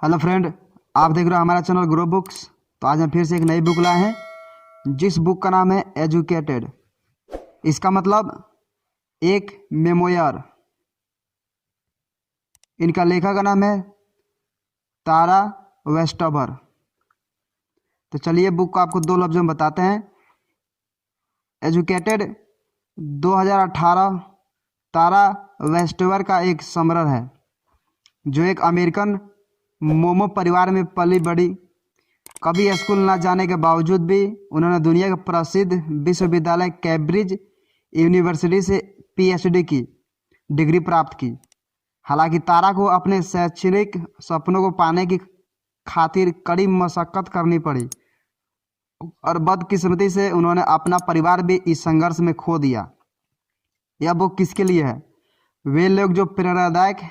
Hello friend, आप देख रहे हो हमारा चैनल ग्रो बुक्स। तो आज हम फिर से एक नई बुक लाए हैं जिस बुक का नाम है एजुकेटेड। इसका मतलब एक मेमोयर। इनका लेखक का नाम है तारा वेस्टवर। तो चलिए बुक को आपको दो लफ्ज़ों में बताते हैं। एजुकेटेड 2018 तारा वेस्टवर का एक संस्मरण है, जो एक अमेरिकन मोमो परिवार में पली बड़ी। कभी स्कूल न जाने के बावजूद भी उन्होंने दुनिया के प्रसिद्ध विश्वविद्यालय कैम्ब्रिज यूनिवर्सिटी से पीएचडी की डिग्री प्राप्त की। हालांकि तारा को अपने शैक्षणिक सपनों को पाने की खातिर कड़ी मशक्कत करनी पड़ी और बदकिस्मती से उन्होंने अपना परिवार भी इस संघर्ष में खो दिया। यह बुक किसके लिए है? वे लोग जो प्रेरणादायक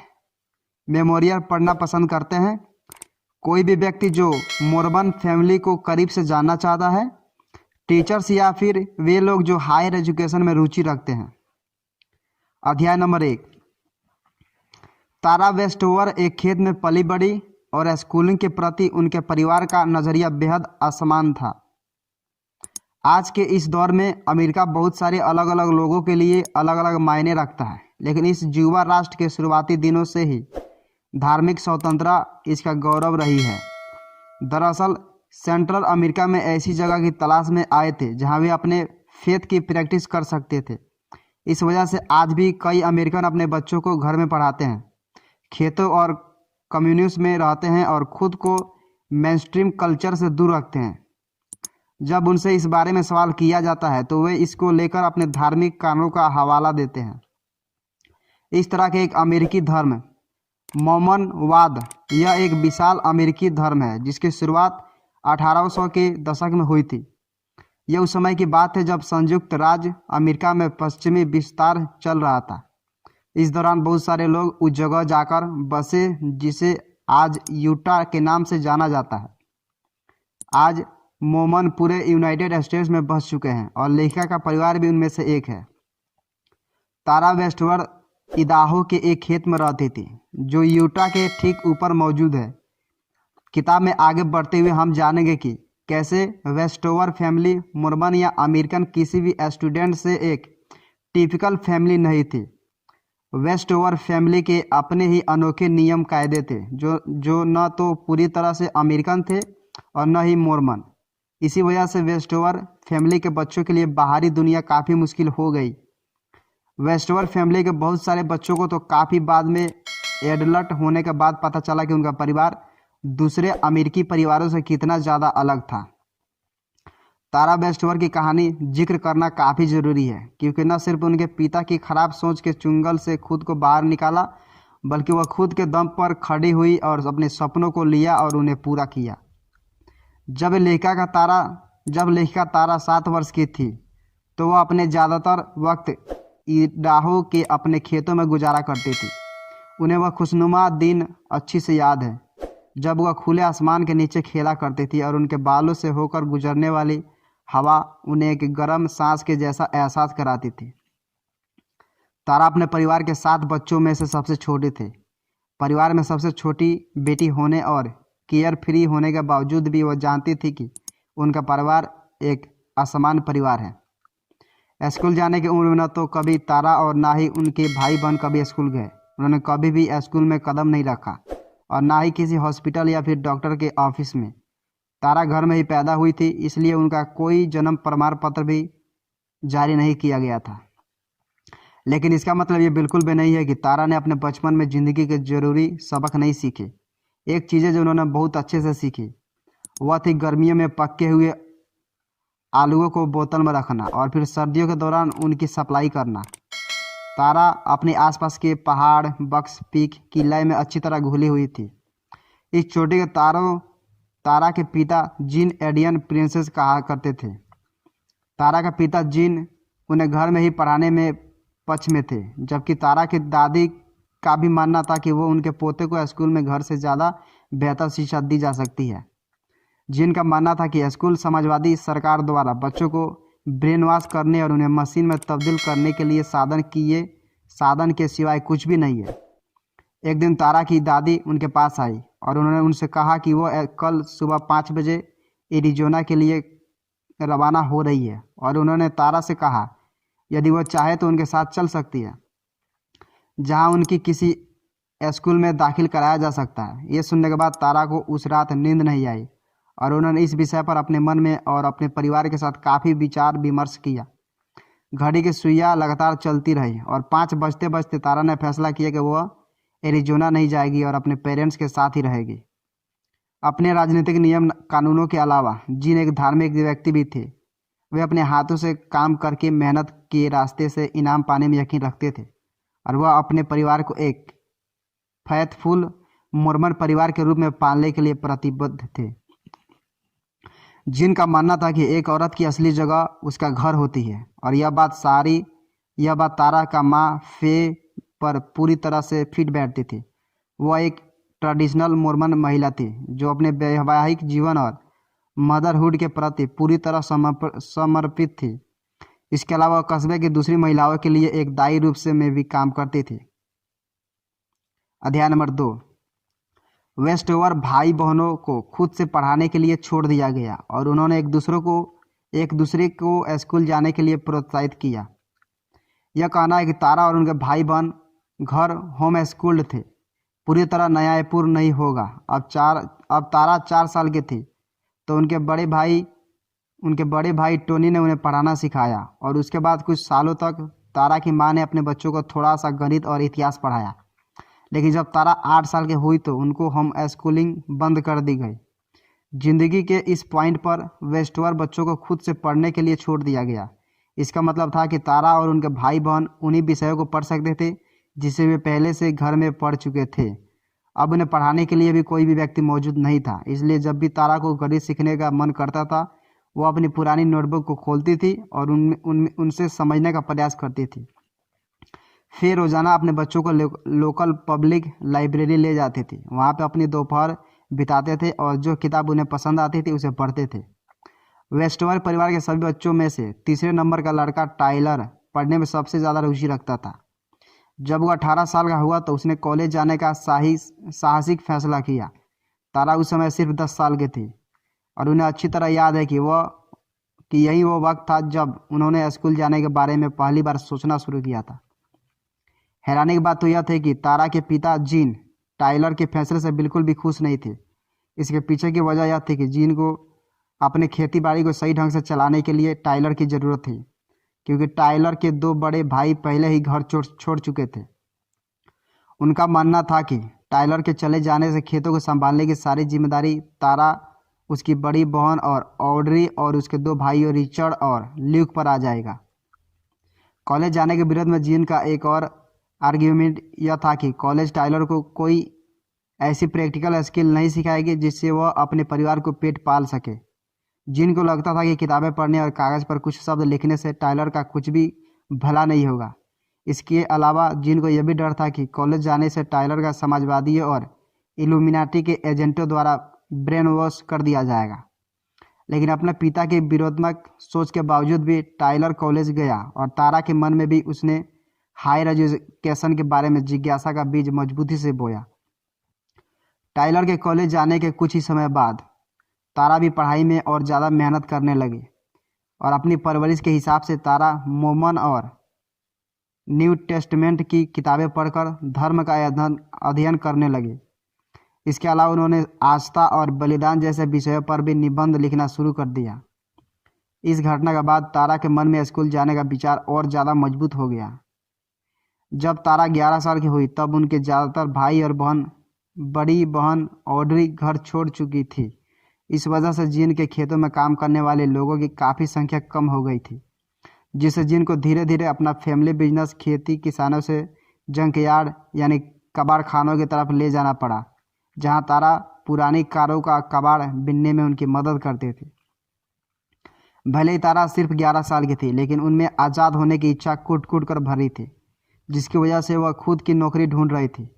मेमोरियल पढ़ना पसंद करते हैं, कोई भी व्यक्ति जो मोर्मन फैमिली को करीब से जानना चाहता है, टीचर्स या फिर वे लोग जो हायर एजुकेशन में रुचि रखते हैं। अध्याय नंबर 1। तारा वेस्टवर एक खेत में पली बड़ी और स्कूलिंग के प्रति उनके परिवार का नज़रिया बेहद असमान था। आज के इस दौर में अमेरिका बहुत सारे अलग अलग लोगों के लिए अलग अलग मायने रखता है, लेकिन इस युवा राष्ट्र के शुरुआती दिनों से ही धार्मिक स्वतंत्रता इसका गौरव रही है। दरअसल सेंट्रल अमेरिका में ऐसी जगह की तलाश में आए थे जहां वे अपने फेथ की प्रैक्टिस कर सकते थे। इस वजह से आज भी कई अमेरिकन अपने बच्चों को घर में पढ़ाते हैं, खेतों और कम्युनिटीज में रहते हैं और खुद को मेनस्ट्रीम कल्चर से दूर रखते हैं। जब उनसे इस बारे में सवाल किया जाता है तो वे इसको लेकर अपने धार्मिक कारणों का हवाला देते हैं। इस तरह के एक अमेरिकी धर्म मोमनवाद, यह एक विशाल अमेरिकी धर्म है जिसकी शुरुआत 1800 के दशक में हुई थी। यह उस समय की बात है जब संयुक्त राज्य अमेरिका में पश्चिमी विस्तार चल रहा था। इस दौरान बहुत सारे लोग उस जगह जाकर बसे जिसे आज यूटा के नाम से जाना जाता है। आज मोमन पूरे यूनाइटेड स्टेट्स में बस चुके हैं और लेखिका का परिवार भी उनमें से एक है। तारा वेस्टवर इदाहो के एक खेत में रहती थी जो यूटा के ठीक ऊपर मौजूद है। किताब में आगे बढ़ते हुए हम जानेंगे कि कैसे वेस्टोवर फैमिली मोर्मन या अमेरिकन किसी भी स्टूडेंट से एक टिपिकल फैमिली नहीं थी। वेस्टोवर फैमिली के अपने ही अनोखे नियम कायदे थे जो न तो पूरी तरह से अमेरिकन थे और न ही मोर्मन। इसी वजह से वेस्टोवर फैमिली के बच्चों के लिए बाहरी दुनिया काफ़ी मुश्किल हो गई। वेस्टवर फैमिली के बहुत सारे बच्चों को तो काफ़ी बाद में एडल्ट होने के बाद पता चला कि उनका परिवार दूसरे अमेरिकी परिवारों से कितना ज़्यादा अलग था। तारा वेस्टवर की कहानी जिक्र करना काफ़ी ज़रूरी है क्योंकि न सिर्फ उनके पिता की खराब सोच के चुंगल से खुद को बाहर निकाला, बल्कि वह खुद के दम पर खड़ी हुई और अपने सपनों को लिया और उन्हें पूरा किया। जब लेखिका तारा 7 वर्ष की थी तो वह अपने ज़्यादातर वक्त इडाहो के अपने खेतों में गुजारा करती थी। उन्हें वह खुशनुमा दिन अच्छी से याद है जब वह खुले आसमान के नीचे खेला करती थी और उनके बालों से होकर गुजरने वाली हवा उन्हें एक गर्म सांस के जैसा एहसास कराती थी। तारा अपने परिवार के 7 बच्चों में से सबसे छोटे थे। परिवार में सबसे छोटी बेटी होने और केयर फ्री होने के बावजूद भी वह जानती थी कि उनका परिवार एक असमान परिवार है। स्कूल जाने की उम्र में न तो कभी तारा और ना ही उनके भाई बहन कभी स्कूल गए। उन्होंने कभी भी स्कूल में कदम नहीं रखा और ना ही किसी हॉस्पिटल या फिर डॉक्टर के ऑफिस में। तारा घर में ही पैदा हुई थी, इसलिए उनका कोई जन्म प्रमाण पत्र भी जारी नहीं किया गया था। लेकिन इसका मतलब ये बिल्कुल भी नहीं है कि तारा ने अपने बचपन में ज़िंदगी के ज़रूरी सबक नहीं सीखे। एक चीज़ जो उन्होंने बहुत अच्छे से सीखी वह थी गर्मियों में पके हुए आलूओं को बोतल में रखना और फिर सर्दियों के दौरान उनकी सप्लाई करना। तारा अपने आसपास के पहाड़, बक्स पीक की लय में अच्छी तरह घुली हुई थी। इस चोटी के तारा के पिता जीन एडियन प्रिंसेस कहा करते थे। तारा का पिता जीन उन्हें घर में ही पढ़ाने में पक्ष में थे, जबकि तारा की दादी का भी मानना था कि वो उनके पोते को स्कूल में घर से ज़्यादा बेहतर शिक्षा दी जा सकती है। जिनका मानना था कि स्कूल समाजवादी सरकार द्वारा बच्चों को ब्रेन वॉश करने और उन्हें मशीन में तब्दील करने के लिए साधन के सिवाय कुछ भी नहीं है। एक दिन तारा की दादी उनके पास आई और उन्होंने उनसे कहा कि वो कल सुबह 5 बजे एरिजोना के लिए रवाना हो रही है, और उन्होंने तारा से कहा यदि वो चाहे तो उनके साथ चल सकती है, जहां उनकी किसी स्कूल में दाखिल कराया जा सकता है। ये सुनने के बाद तारा को उस रात नींद नहीं आई और उन्होंने इस विषय पर अपने मन में और अपने परिवार के साथ काफ़ी विचार विमर्श किया। घड़ी की सुइयां लगातार चलती रही और 5 बजते बजते तारा ने फैसला किया कि वह एरिजोना नहीं जाएगी और अपने पेरेंट्स के साथ ही रहेगी। अपने राजनीतिक नियम कानूनों के अलावा जीन एक धार्मिक व्यक्ति भी थे। वे अपने हाथों से काम करके मेहनत के रास्ते से इनाम पाने में यकीन रखते थे और वह अपने परिवार को एक फैथफुल मोर्मन परिवार के रूप में पालने के लिए प्रतिबद्ध थे। जिनका मानना था कि एक औरत की असली जगह उसका घर होती है, और यह बात तारा का माँ फे पर पूरी तरह से फिट बैठती थी। वह एक ट्रेडिशनल मोर्मन महिला थी जो अपने वैवाहिक जीवन और मदरहुड के प्रति पूरी तरह समर्पित थी। इसके अलावा कस्बे की दूसरी महिलाओं के लिए एक दायी रूप से में भी काम करती थी। अध्याय नंबर 2। वेस्टओवर भाई बहनों को खुद से पढ़ाने के लिए छोड़ दिया गया और उन्होंने एक दूसरे को स्कूल जाने के लिए प्रोत्साहित किया। यह कहना है कि तारा और उनके भाई बहन घर होम स्कूल्ड थे। पूरी तरह न्यायपूर्ण नहीं होगा। अब तारा 4 साल की थी तो उनके बड़े भाई टोनी ने उन्हें पढ़ाना सिखाया, और उसके बाद कुछ सालों तक तारा की माँ ने अपने बच्चों को थोड़ा सा गणित और इतिहास पढ़ाया। लेकिन जब तारा 8 साल की हुई तो उनको होम स्कूलिंग बंद कर दी गई। जिंदगी के इस पॉइंट पर वेस्टओवर बच्चों को खुद से पढ़ने के लिए छोड़ दिया गया। इसका मतलब था कि तारा और उनके भाई बहन उन्हीं विषयों को पढ़ सकते थे जिसे वे पहले से घर में पढ़ चुके थे। अब उन्हें पढ़ाने के लिए भी कोई भी व्यक्ति मौजूद नहीं था। इसलिए जब भी तारा को गणित सीखने का मन करता था, वो अपनी पुरानी नोटबुक को खोलती थी और उनसे समझने का प्रयास करती थी। फिर रोज़ाना अपने बच्चों को लोकल पब्लिक लाइब्रेरी ले जाते थे। वहाँ पे अपनी दोपहर बिताते थे और जो किताब उन्हें पसंद आती थी उसे पढ़ते थे। वेस्टओवर परिवार के सभी बच्चों में से तीसरे नंबर का लड़का टाइलर पढ़ने में सबसे ज़्यादा रुचि रखता था। जब वह 18 साल का हुआ तो उसने कॉलेज जाने का साहसिक फैसला किया। तारा उस समय सिर्फ 10 साल की थी और उन्हें अच्छी तरह याद है कि यही वो वक्त था जब उन्होंने स्कूल जाने के बारे में पहली बार सोचना शुरू किया था। हैरानी की बात तो यह थी कि तारा के पिता जीन टाइलर के फैसले से बिल्कुल भी खुश नहीं थे। इसके पीछे की वजह यह थी कि जीन को अपने खेती बाड़ी को सही ढंग से चलाने के लिए टाइलर की ज़रूरत थी, क्योंकि टाइलर के 2 बड़े भाई पहले ही घर छोड़ चुके थे। उनका मानना था कि टाइलर के चले जाने से खेतों को संभालने की सारी जिम्मेदारी तारा, उसकी बड़ी बहन और ऑड्री और उसके 2 भाइयों रिचर्ड और ल्यूक पर आ जाएगा। कॉलेज जाने के विरोध में जीन का एक और आर्ग्यूमेंट यह था कि कॉलेज टाइलर को कोई ऐसी प्रैक्टिकल स्किल नहीं सिखाएगी जिससे वह अपने परिवार को पेट पाल सके। जिन को लगता था कि किताबें पढ़ने और कागज़ पर कुछ शब्द लिखने से टाइलर का कुछ भी भला नहीं होगा। इसके अलावा जिन को यह भी डर था कि कॉलेज जाने से टाइलर का समाजवादी और इल्यूमिनाटी के एजेंटों द्वारा ब्रेन वॉश कर दिया जाएगा। लेकिन अपने पिता के विरोधात्मक सोच के बावजूद भी टाइलर कॉलेज गया और तारा के मन में भी उसने हायर एजुकेशन के बारे में जिज्ञासा का बीज मजबूती से बोया। टाइलर के कॉलेज जाने के कुछ ही समय बाद तारा भी पढ़ाई में और ज़्यादा मेहनत करने लगी और अपनी परवरिश के हिसाब से तारा मोमन और न्यू टेस्टमेंट की किताबें पढ़कर धर्म का अध्ययन करने लगी। इसके अलावा उन्होंने आस्था और बलिदान जैसे विषयों पर भी निबंध लिखना शुरू कर दिया। इस घटना के बाद तारा के मन में स्कूल जाने का विचार और ज़्यादा मजबूत हो गया। जब तारा 11 साल की हुई तब उनके ज़्यादातर भाई और बड़ी बहन ऑड्री घर छोड़ चुकी थी। इस वजह से जीन के खेतों में काम करने वाले लोगों की काफ़ी संख्या कम हो गई थी, जिससे जीन को धीरे धीरे अपना फैमिली बिजनेस खेती किसानों से जंकयार्ड यानी कबाड़ खानों की तरफ ले जाना पड़ा, जहां तारा पुरानी कारों का कबाड़ बिनने में उनकी मदद करते थे। भले ही तारा सिर्फ 11 साल की थी, लेकिन उनमें आज़ाद होने की इच्छा कूट कूट कर भरी थी, जिसकी वजह से वह खुद की नौकरी ढूंढ रही थी।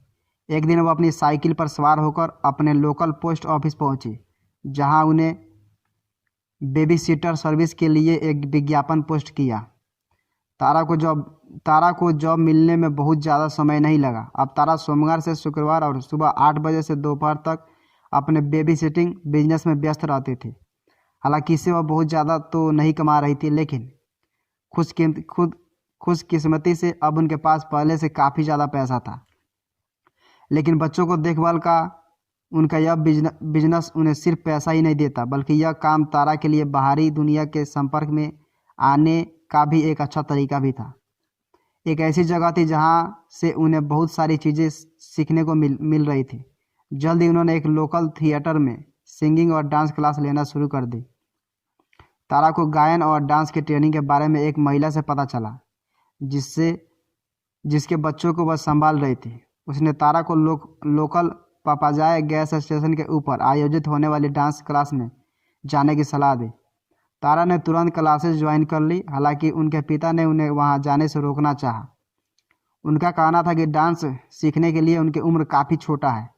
एक दिन वह अपनी साइकिल पर सवार होकर अपने लोकल पोस्ट ऑफिस पहुंची, जहां उन्हें बेबी सिटर सर्विस के लिए एक विज्ञापन पोस्ट किया। तारा को जॉब मिलने में बहुत ज़्यादा समय नहीं लगा। अब तारा सोमवार से शुक्रवार और सुबह 8 बजे से दोपहर तक अपने बेबी सिटिंग बिजनेस में व्यस्त रहती थी। हालांकि इससे वह बहुत ज़्यादा तो नहीं कमा रही थी, लेकिन खुशकिस्मती से अब उनके पास पहले से काफ़ी ज़्यादा पैसा था। लेकिन बच्चों को देखभाल का उनका यह बिजनेस उन्हें सिर्फ पैसा ही नहीं देता, बल्कि यह काम तारा के लिए बाहरी दुनिया के संपर्क में आने का भी एक अच्छा तरीका भी था। एक ऐसी जगह थी जहाँ से उन्हें बहुत सारी चीज़ें सीखने को मिल रही थी। जल्द ही उन्होंने एक लोकल थिएटर में सिंगिंग और डांस क्लास लेना शुरू कर दी। तारा को गायन और डांस के ट्रेनिंग के बारे में एक महिला से पता चला, जिसके बच्चों को वह संभाल रही थी। उसने तारा को लोकल पापाजाय गैस स्टेशन के ऊपर आयोजित होने वाली डांस क्लास में जाने की सलाह दी। तारा ने तुरंत क्लासेस ज्वाइन कर ली। हालांकि उनके पिता ने उन्हें वहां जाने से रोकना चाहा। उनका कहना था कि डांस सीखने के लिए उनकी उम्र काफ़ी छोटा है।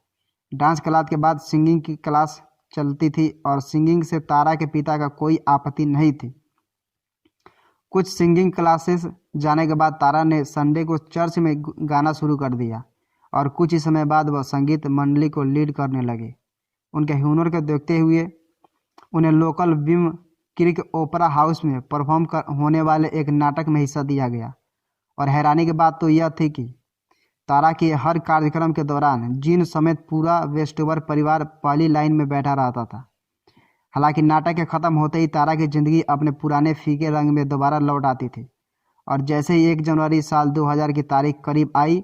डांस क्लास के बाद सिंगिंग की क्लास चलती थी और सिंगिंग से तारा के पिता का कोई आपत्ति नहीं थी। कुछ सिंगिंग क्लासेस जाने के बाद तारा ने संडे को चर्च में गाना शुरू कर दिया और कुछ ही समय बाद वह संगीत मंडली को लीड करने लगे। उनके हुनर को देखते हुए उन्हें लोकल विम क्रिक ओपेरा हाउस में परफॉर्म होने वाले एक नाटक में हिस्सा दिया गया। और हैरानी की बात तो यह थी कि तारा के हर कार्यक्रम के दौरान जीन समेत पूरा वेस्टोवर परिवार पहली लाइन में बैठा रहता था। हालांकि नाटक के ख़त्म होते ही तारा की ज़िंदगी अपने पुराने फीके रंग में दोबारा लौट आती थी। और जैसे ही 1 जनवरी साल 2000 की तारीख करीब आई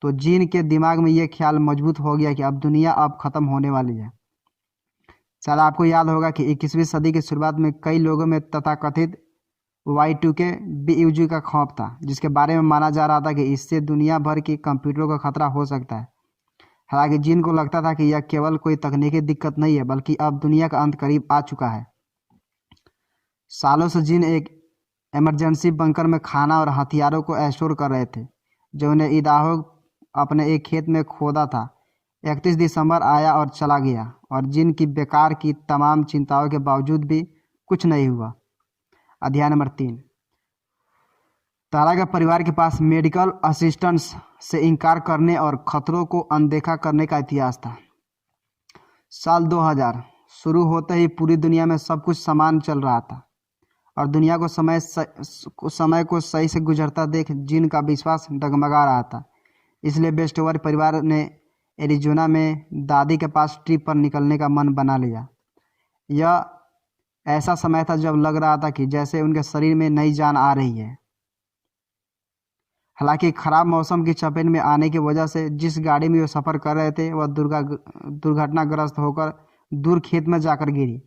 तो जीन के दिमाग में ये ख्याल मजबूत हो गया कि अब दुनिया अब ख़त्म होने वाली है। शायद आपको याद होगा कि 21वीं सदी की शुरुआत में कई लोगों में तथाकथित Y2K BUG का खौफ था, जिसके बारे में माना जा रहा था कि इससे दुनिया भर की कंप्यूटरों का खतरा हो सकता है। हालांकि जिन को लगता था कि यह केवल कोई तकनीकी दिक्कत नहीं है, बल्कि अब दुनिया का अंत करीब आ चुका है। सालों से जिन एक इमरजेंसी बंकर में खाना और हथियारों को स्टोर कर रहे थे, जो उन्हें इदाहो अपने एक खेत में खोदा था। 31 दिसंबर आया और चला गया, और जिन की बेकार की तमाम चिंताओं के बावजूद भी कुछ नहीं हुआ। अध्याय नंबर 3। तारा के परिवार के पास मेडिकल असिस्टेंस से इनकार करने और खतरों को अनदेखा करने का इतिहास था। साल 2000 शुरू होते ही पूरी दुनिया में सब कुछ समान चल रहा था और दुनिया को समय को सही से गुजरता देख जिन का विश्वास डगमगा रहा था। इसलिए वेस्टोवर परिवार ने एरिज़ोना में दादी के पास ट्रिप पर निकलने का मन बना लिया। यह ऐसा समय था जब लग रहा था कि जैसे उनके शरीर में नई जान आ रही है। हालांकि खराब मौसम की चपेट में आने की वजह से जिस गाड़ी में वो सफ़र कर रहे थे वह दुर्घटनाग्रस्त होकर दूर खेत में जाकर गिरी।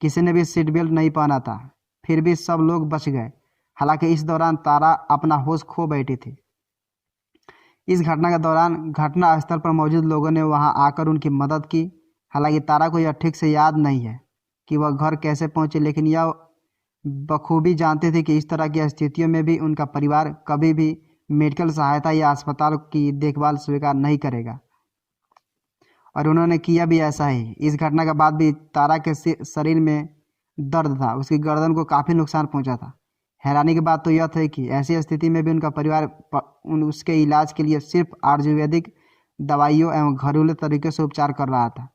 किसी ने भी सीट बेल्ट नहीं पहना था, फिर भी सब लोग बच गए। हालांकि इस दौरान तारा अपना होश खो बैठी थी। इस घटना के दौरान घटना स्थल पर मौजूद लोगों ने वहां आकर उनकी मदद की। हालांकि तारा को यह ठीक से याद नहीं है कि वह घर कैसे पहुंचे, लेकिन यह बखूबी जानते थे कि इस तरह की स्थितियों में भी उनका परिवार कभी भी मेडिकल सहायता या अस्पताल की देखभाल स्वीकार नहीं करेगा, और उन्होंने किया भी ऐसा ही। इस घटना के बाद भी तारा के शरीर में दर्द था, उसकी गर्दन को काफ़ी नुकसान पहुंचा था। हैरानी की बात तो यह थी कि ऐसी स्थिति में भी उनका परिवार उसके इलाज के लिए सिर्फ आयुर्वेदिक दवाइयों एवं घरेलू तरीके से उपचार कर रहा था।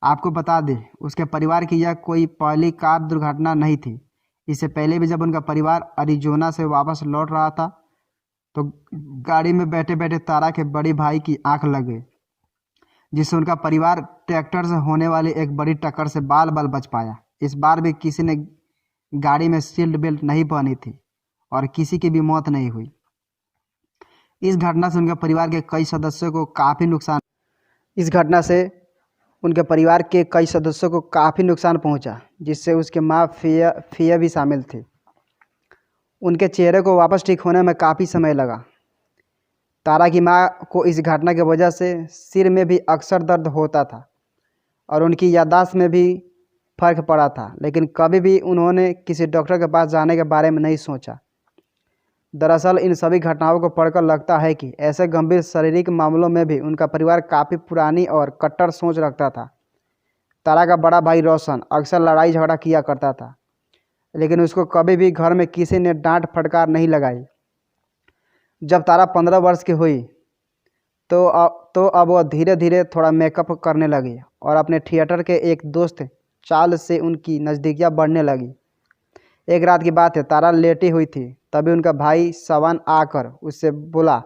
आपको बता दें, उसके परिवार की यह कोई पहली कार दुर्घटना नहीं थी। इससे पहले भी जब उनका परिवार अरिजोना से वापस लौट रहा था तो गाड़ी में बैठे बैठे तारा के बड़े भाई की आंख लग गई, जिससे उनका परिवार ट्रैक्टर से होने वाली एक बड़ी टक्कर से बाल बाल बच पाया। इस बार भी किसी ने गाड़ी में सीट बेल्ट नहीं पहनी थी और किसी की भी मौत नहीं हुई। इस घटना से उनके परिवार के कई सदस्यों को काफ़ी नुकसान पहुंचा, जिससे उसके माँ फिया भी शामिल थी। उनके चेहरे को वापस ठीक होने में काफ़ी समय लगा। तारा की माँ को इस घटना की वजह से सिर में भी अक्सर दर्द होता था और उनकी याददाश्त में भी फर्क पड़ा था, लेकिन कभी भी उन्होंने किसी डॉक्टर के पास जाने के बारे में नहीं सोचा। दरअसल इन सभी घटनाओं को पढ़कर लगता है कि ऐसे गंभीर शारीरिक मामलों में भी उनका परिवार काफ़ी पुरानी और कट्टर सोच रखता था। तारा का बड़ा भाई रोशन अक्सर लड़ाई झगड़ा किया करता था, लेकिन उसको कभी भी घर में किसी ने डांट फटकार नहीं लगाई। जब तारा 15 वर्ष की हुई तो अब वह धीरे धीरे थोड़ा मेकअप करने लगी और अपने थिएटर के एक दोस्त चार्ल्स से उनकी नज़दीकियाँ बढ़ने लगी। एक रात की बात है, तारा लेटी हुई थी, तभी उनका भाई सवान आकर उससे बोला,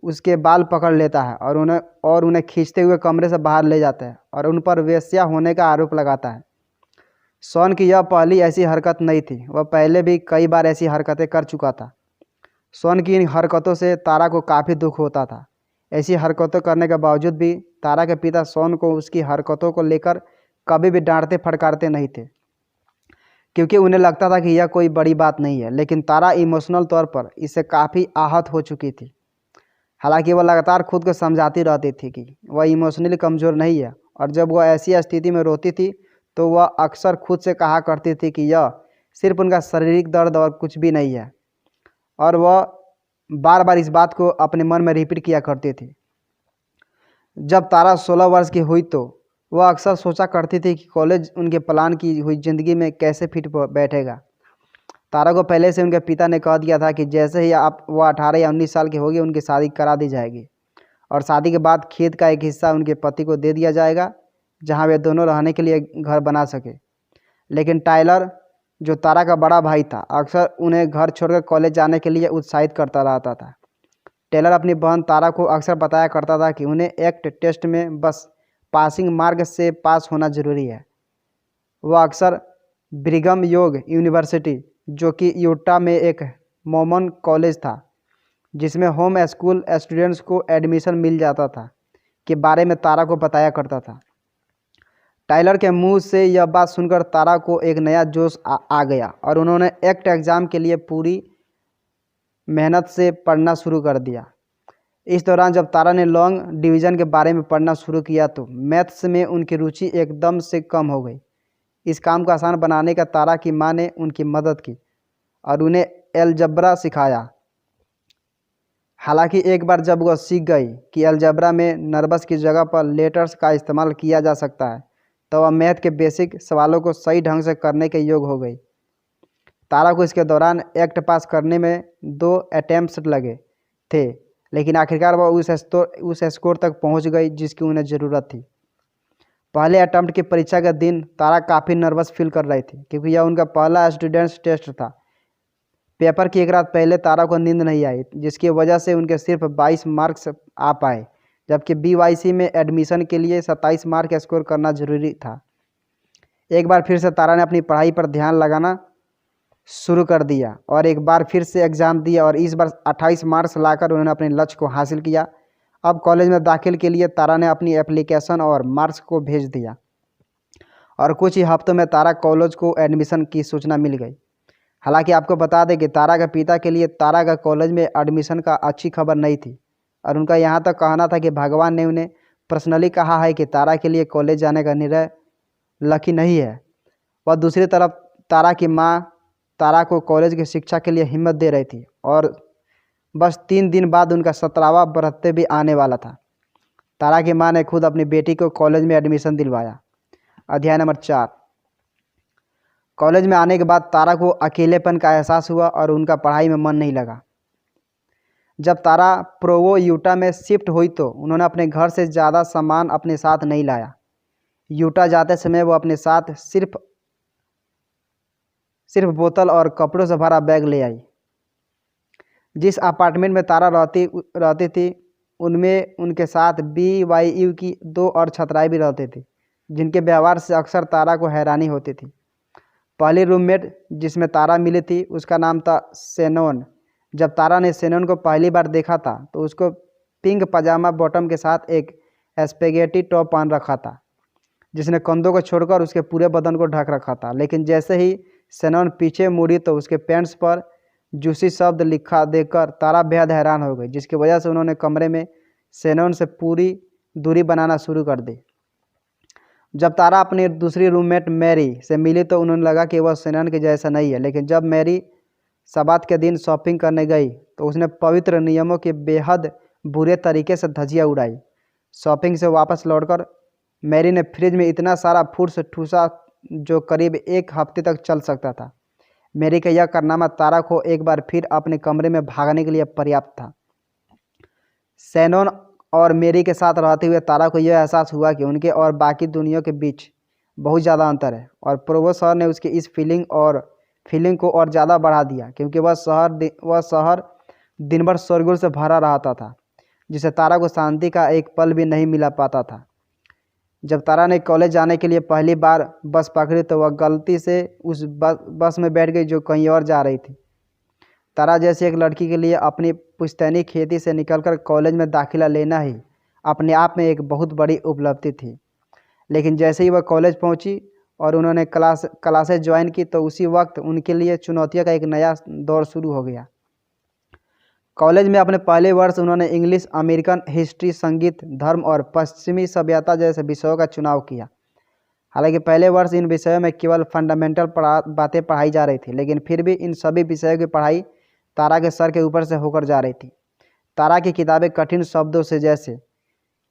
उसके बाल पकड़ लेता है और उन्हें खींचते हुए कमरे से बाहर ले जाता है और उन पर वेश्या होने का आरोप लगाता है। शॉन की यह पहली ऐसी हरकत नहीं थी, वह पहले भी कई बार ऐसी हरकतें कर चुका था। शॉन की इन हरकतों से तारा को काफ़ी दुख होता था। ऐसी हरकतों करने के बावजूद भी तारा के पिता शॉन को उसकी हरकतों को लेकर कभी भी डांटते फटकारते नहीं थे, क्योंकि उन्हें लगता था कि यह कोई बड़ी बात नहीं है। लेकिन तारा इमोशनल तौर पर इससे काफ़ी आहत हो चुकी थी। हालांकि वह लगातार खुद को समझाती रहती थी कि वह इमोशनली कमज़ोर नहीं है, और जब वह ऐसी स्थिति में रोती थी तो वह अक्सर खुद से कहा करती थी कि यह सिर्फ उनका शारीरिक दर्द और कुछ भी नहीं है, और वह बार बार इस बात को अपने मन में रिपीट किया करती थी। जब तारा 16 वर्ष की हुई तो वह अक्सर सोचा करती थी कि कॉलेज उनके प्लान की हुई ज़िंदगी में कैसे फिट बैठेगा। तारा को पहले से उनके पिता ने कह दिया था कि जैसे ही वह 18 या 19 साल की होगी उनकी शादी करा दी जाएगी, और शादी के बाद खेत का एक हिस्सा उनके पति को दे दिया जाएगा जहां वे दोनों रहने के लिए घर बना सके। लेकिन टाइलर, जो तारा का बड़ा भाई था, अक्सर उन्हें घर छोड़कर कॉलेज जाने के लिए उत्साहित करता रहता था। टेलर अपनी बहन तारा को अक्सर बताया करता था कि उन्हें एक्ट टेस्ट में बस पासिंग मार्क से पास होना ज़रूरी है। वह अक्सर ब्रिघम योग यूनिवर्सिटी, जो कि यूटा में एक मोमन कॉलेज था जिसमें होम स्कूल स्टूडेंट्स को एडमिशन मिल जाता था, के बारे में तारा को बताया करता था। टाइलर के मुंह से यह बात सुनकर तारा को एक नया जोश आ गया और उन्होंने एक्ट एग्ज़ाम के लिए पूरी मेहनत से पढ़ना शुरू कर दिया। इस दौरान जब तारा ने लॉन्ग डिवीज़न के बारे में पढ़ना शुरू किया तो मैथ्स में उनकी रुचि एकदम से कम हो गई। इस काम को आसान बनाने का तारा की माँ ने उनकी मदद की और उन्हें अलजब्रा सिखाया। हालांकि एक बार जब वह सीख गई कि अलजब्रा में नंबर्स की जगह पर लेटर्स का इस्तेमाल किया जा सकता है, तो वह मैथ के बेसिक सवालों को सही ढंग से करने के योग्य हो गई। तारा को इसके दौरान एक्ट पास करने में 2 अटैम्प्ट्स लगे थे, लेकिन आखिरकार वह उस स्कोर तक पहुंच गई जिसकी उन्हें ज़रूरत थी। पहले अटैम्प्ट की परीक्षा के दिन तारा काफ़ी नर्वस फील कर रही थी, क्योंकि यह उनका पहला स्टूडेंट्स टेस्ट था। पेपर की एक रात पहले तारा को नींद नहीं आई, जिसकी वजह से उनके सिर्फ 22 मार्क्स आ पाए, जबकि BYC में एडमिशन के लिए 27 मार्क स्कोर करना जरूरी था। एक बार फिर से तारा ने अपनी पढ़ाई पर ध्यान लगाना शुरू कर दिया और एक बार फिर से एग्ज़ाम दिया, और इस बार 28 मार्क्स लाकर उन्होंने अपने लक्ष्य को हासिल किया। अब कॉलेज में दाखिल के लिए तारा ने अपनी एप्लीकेशन और मार्क्स को भेज दिया, और कुछ ही हफ्तों में तारा कॉलेज को एडमिशन की सूचना मिल गई। हालांकि आपको बता दें कि तारा के पिता के लिए तारा का कॉलेज में एडमिशन का अच्छी खबर नहीं थी, और उनका यहाँ तक कहना था कि भगवान ने उन्हें पर्सनली कहा है कि तारा के लिए कॉलेज जाने का निर्णय लकी नहीं है। वह दूसरी तरफ तारा की माँ तारा को कॉलेज की शिक्षा के लिए हिम्मत दे रही थी, और बस 3 दिन बाद उनका 17वां बर्थडे भी आने वाला था। तारा की माँ ने खुद अपनी बेटी को कॉलेज में एडमिशन दिलवाया। अध्याय नंबर 4। कॉलेज में आने के बाद तारा को अकेलेपन का एहसास हुआ और उनका पढ़ाई में मन नहीं लगा। जब तारा प्रोवो यूटा में शिफ्ट हुई तो उन्होंने अपने घर से ज़्यादा सामान अपने साथ नहीं लाया। यूटा जाते समय वो अपने साथ सिर्फ बोतल और कपड़ों से भरा बैग ले आई। जिस अपार्टमेंट में तारा रहती थी उनमें उनके साथ BYU की 2 और छात्राएं भी रहती थी, जिनके व्यवहार से अक्सर तारा को हैरानी होती थी। पहली रूममेट जिसमें तारा मिली थी उसका नाम था शेनोन। जब तारा ने शेनोन को पहली बार देखा था तो उसको पिंक पजामा बॉटम के साथ एक स्पेगेटी टॉप पहन रखा था, जिसने कंधों को छोड़कर उसके पूरे बदन को ढक रखा था। लेकिन जैसे ही शेनोन पीछे मुड़ी तो उसके पैंट्स पर जूसी शब्द लिखा देखकर तारा बेहद हैरान हो गई, जिसकी वजह से उन्होंने कमरे में शेनोन से पूरी दूरी बनाना शुरू कर दी। जब तारा अपनी दूसरी रूममेट मैरी से मिली तो उन्होंने लगा कि वह शेनोन के जैसा नहीं है। लेकिन जब मैरी सब्बात के दिन शॉपिंग करने गई तो उसने पवित्र नियमों के बेहद बुरे तरीके से धज्जियाँ उड़ाई। शॉपिंग से वापस लौटकर मैरी ने फ्रिज में इतना सारा फूड्स ठूसा जो करीब 1 हफ्ते तक चल सकता था। मैरी का यह कारनामा तारा को एक बार फिर अपने कमरे में भागने के लिए पर्याप्त था। शैनन और मैरी के साथ रहते हुए तारा को यह एहसास हुआ कि उनके और बाकी दुनिया के बीच बहुत ज़्यादा अंतर है, और प्रोफेसर ने उसकी इस फीलिंग को और ज़्यादा बढ़ा दिया, क्योंकि वह शहर दिन भर शोरगुल से भरा रहता था, जिसे तारा को शांति का एक पल भी नहीं मिला पाता था। जब तारा ने कॉलेज जाने के लिए पहली बार बस पकड़ी तो वह गलती से उस बस में बैठ गई जो कहीं और जा रही थी। तारा जैसी एक लड़की के लिए अपनी पुश्तैनी खेती से निकलकर कॉलेज में दाखिला लेना ही अपने आप में एक बहुत बड़ी उपलब्धि थी। लेकिन जैसे ही वह कॉलेज पहुंची और उन्होंने क्लासेज ज्वाइन की तो उसी वक्त उनके लिए चुनौतियों का एक नया दौर शुरू हो गया। कॉलेज में अपने पहले वर्ष उन्होंने इंग्लिश, अमेरिकन हिस्ट्री, संगीत, धर्म और पश्चिमी सभ्यता जैसे विषयों का चुनाव किया। हालांकि पहले वर्ष इन विषयों में केवल फंडामेंटल बातें पढ़ाई जा रही थी, लेकिन फिर भी इन सभी विषयों की पढ़ाई तारा के सर के ऊपर से होकर जा रही थी। तारा की किताबें कठिन शब्दों से जैसे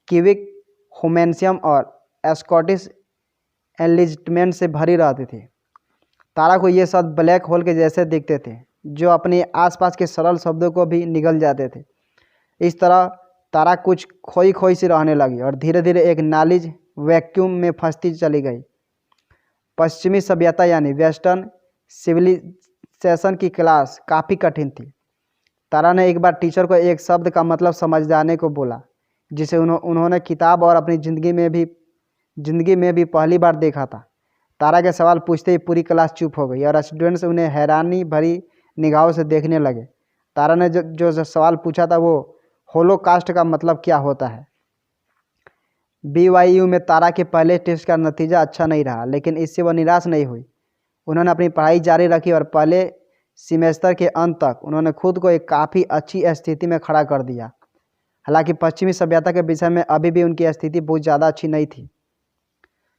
क्यूबिक, होमेंशियम और स्कॉटिश एनलिस्टमेंट से भरी रहती थी। तारा को ये शब्द ब्लैक होल के जैसे दिखते थे, जो अपने आसपास के सरल शब्दों को भी निगल जाते थे। इस तरह तारा कुछ खोई खोई सी रहने लगी और धीरे धीरे एक नॉलेज वैक्यूम में फंसती चली गई। पश्चिमी सभ्यता यानी वेस्टर्न सिविलाइजेशन की क्लास काफ़ी कठिन थी। तारा ने एक बार टीचर को एक शब्द का मतलब समझाने को बोला, जिसे उन्होंने किताब और अपनी ज़िंदगी में भी पहली बार देखा था। तारा के सवाल पूछते ही पूरी क्लास चुप हो गई और स्टूडेंट्स उन्हें हैरानी भरी निगाहों से देखने लगे। तारा ने जो सवाल पूछा था वो होलोकास्ट का मतलब क्या होता है। BYU में तारा के पहले टेस्ट का नतीजा अच्छा नहीं रहा, लेकिन इससे वह निराश नहीं हुई। उन्होंने अपनी पढ़ाई जारी रखी और पहले सेमेस्टर के अंत तक उन्होंने खुद को एक काफ़ी अच्छी स्थिति में खड़ा कर दिया। हालांकि पश्चिमी सभ्यता के विषय में अभी भी उनकी स्थिति बहुत ज़्यादा अच्छी नहीं थी।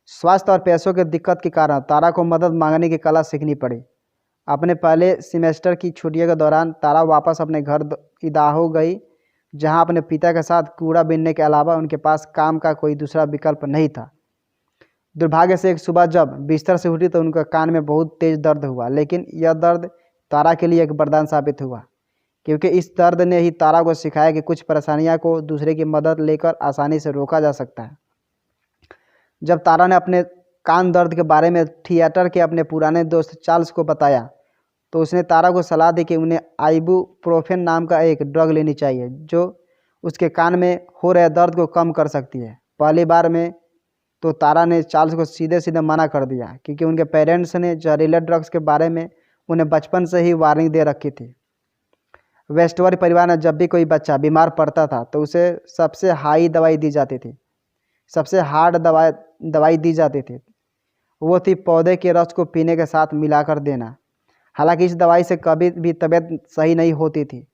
स्वास्थ्य और पैसों की दिक्कत के कारण तारा को मदद मांगने की कला सीखनी पड़ी। अपने पहले सेमेस्टर की छुट्टियों के दौरान तारा वापस अपने घर इदाहो गई, जहां अपने पिता के साथ कूड़ा बीनने के अलावा उनके पास काम का कोई दूसरा विकल्प नहीं था। दुर्भाग्य से एक सुबह जब बिस्तर से उठी तो उनका कान में बहुत तेज दर्द हुआ, लेकिन यह दर्द तारा के लिए एक वरदान साबित हुआ, क्योंकि इस दर्द ने ही तारा को सिखाया कि कुछ परेशानियों को दूसरे की मदद लेकर आसानी से रोका जा सकता है। जब तारा ने अपने कान दर्द के बारे में थिएटर के अपने पुराने दोस्त चार्ल्स को बताया तो उसने तारा को सलाह दी कि उन्हें आइबुप्रोफेन नाम का एक ड्रग लेनी चाहिए, जो उसके कान में हो रहे दर्द को कम कर सकती है। पहली बार में तो तारा ने चार्ल्स को सीधे सीधे मना कर दिया, क्योंकि उनके पेरेंट्स ने जहरीले ड्रग्स के बारे में उन्हें बचपन से ही वार्निंग दे रखी थी। वेस्टवर्ड परिवार में जब भी कोई बच्चा बीमार पड़ता था तो उसे सबसे हाई दवाई दी जाती थी, सबसे हार्ड दवाई दी जाती थी, वो थी पौधे के रस को पीने के साथ मिलाकर देना। हालांकि इस दवाई से कभी भी तबीयत सही नहीं होती थी।